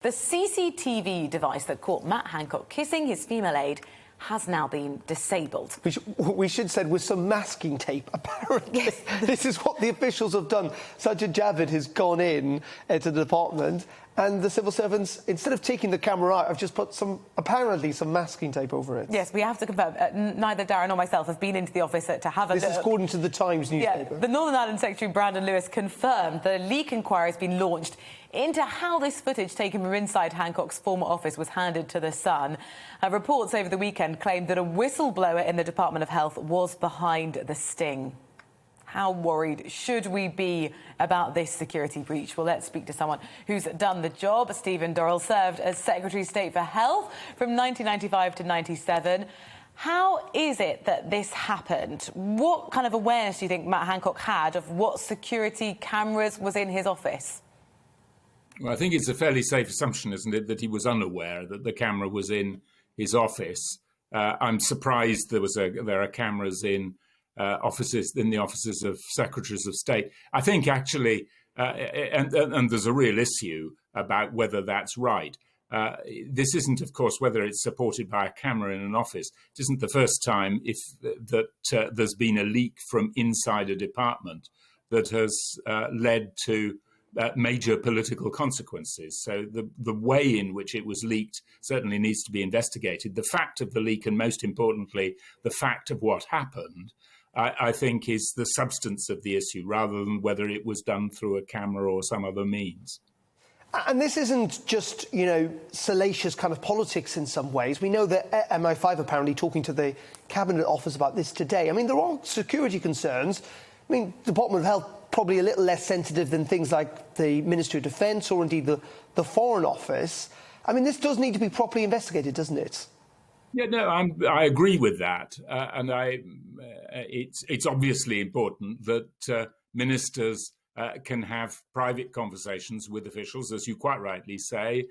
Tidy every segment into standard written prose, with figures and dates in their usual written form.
The CCTV device that caught Matt Hancock kissing his female aide has now been disabled. We should said with some masking tape, apparently. Yes. This is what the officials have done. Sajid Javid has gone in to the department, and the civil servants, instead of taking the camera out, have just put apparently some masking tape over it. Yes, we have to confirm, neither Darren nor myself have been into the office to have a look. This is according to the Times newspaper. Yeah, the Northern Ireland Secretary Brandon Lewis confirmed the leak inquiry has been launched into how this footage taken from inside Hancock's former office was handed to The Sun. Reports over the weekend claimed that a whistleblower in the Department of Health was behind the sting. How worried should we be about this security breach? Well, let's speak to someone who's done the job. Stephen Dorrell served as Secretary of State for Health from 1995 to 97. How is it that this happened? What kind of awareness do you think Matt Hancock had of what security cameras was in his office? Well, I think it's a fairly safe assumption, isn't it, that he was unaware that the camera was in his office. I'm surprised there are cameras in the offices of secretaries of state. I think actually, and there's a real issue about whether that's right. This isn't, of course, whether it's supported by a camera in an office. It isn't the first time there's been a leak from inside a department that has led to major political consequences. So the way in which it was leaked certainly needs to be investigated. The fact of the leak, and most importantly, the fact of what happened, I think is the substance of the issue, rather than whether it was done through a camera or some other means. And this isn't just, salacious kind of politics in some ways. We know that MI5 apparently talking to the Cabinet Office about this today. I mean, there are security concerns. I mean, the Department of Health probably a little less sensitive than things like the Ministry of Defence or indeed the Foreign Office. I mean, this does need to be properly investigated, doesn't it? Yeah, no, I agree with that. And it's obviously important that ministers can have private conversations with officials. As you quite rightly say,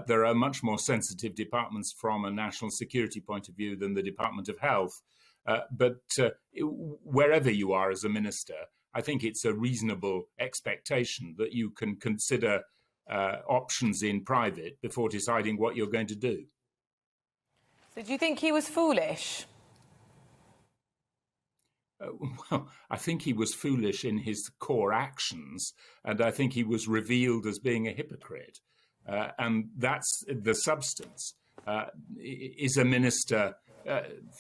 there are much more sensitive departments from a national security point of view than the Department of Health. But wherever you are as a minister, I think it's a reasonable expectation that you can consider options in private before deciding what you're going to do. So do you think he was foolish? Well, I think he was foolish in his core actions, and I think he was revealed as being a hypocrite. And that's the substance. Is a minister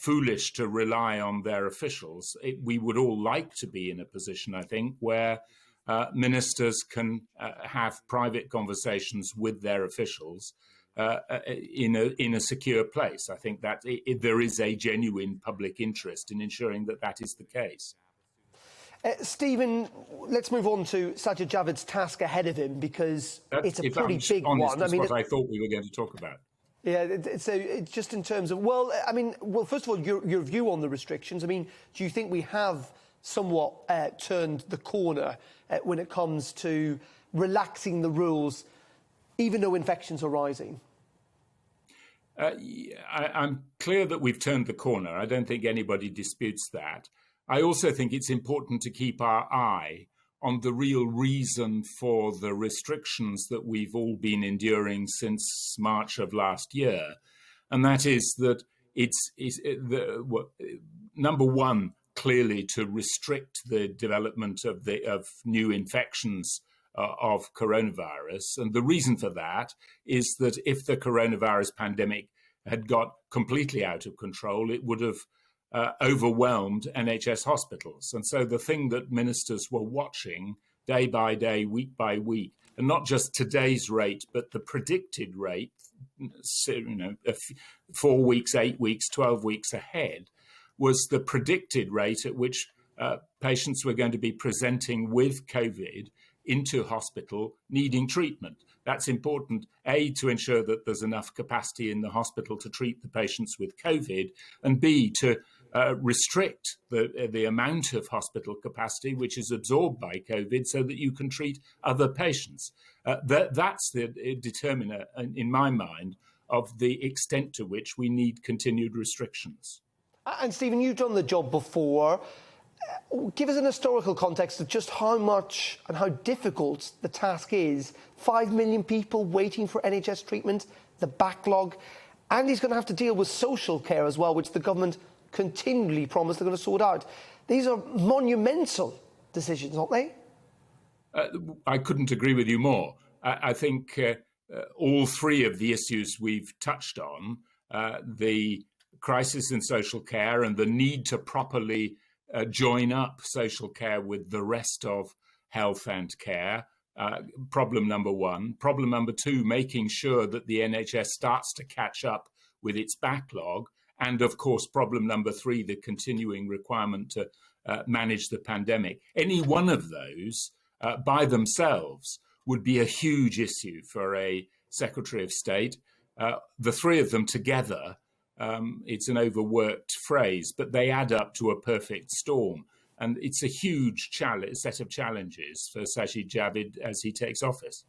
foolish to rely on their officials? We would all like to be in a position, I think, where ministers can have private conversations with their officials in a secure place. I think that there is a genuine public interest in ensuring that that is the case. Stephen, let's move on to Sajid Javid's task ahead of him, because it's a pretty big one. That's what I thought we were going to talk about. Yeah, so just in terms of, first of all, your view on the restrictions. I mean, do you think we have somewhat turned the corner when it comes to relaxing the rules, even though infections are rising? I'm clear that we've turned the corner. I don't think anybody disputes that. I also think it's important to keep our eye on the real reason for the restrictions that we've all been enduring since March of last year. And that is that number one, clearly to restrict the development of new infections of coronavirus. And the reason for that is that if the coronavirus pandemic had got completely out of control, it would have overwhelmed NHS hospitals. And so the thing that ministers were watching day by day, week by week, and not just today's rate, but the predicted rate, 4 weeks, 8 weeks, 12 weeks ahead, was the predicted rate at which patients were going to be presenting with COVID into hospital needing treatment. That's important, A, to ensure that there's enough capacity in the hospital to treat the patients with COVID, and B, to restrict the amount of hospital capacity which is absorbed by COVID so that you can treat other patients. That's the determiner, in my mind, of the extent to which we need continued restrictions. And Stephen, you've done the job before. Give us an historical context of just how much and how difficult the task is. 5 million people waiting for NHS treatment, the backlog, and he's going to have to deal with social care as well, which the government continually promised they're going to sort out. These are monumental decisions, aren't they? I couldn't agree with you more. I think all three of the issues we've touched on, the crisis in social care and the need to properly join up social care with the rest of health and care, problem number one. Problem number two, making sure that the NHS starts to catch up with its backlog. And of course, problem number three, the continuing requirement to manage the pandemic. Any one of those by themselves would be a huge issue for a Secretary of State. The three of them together, it's an overworked phrase, but they add up to a perfect storm. And it's a huge set of challenges for Sajid Javid as he takes office.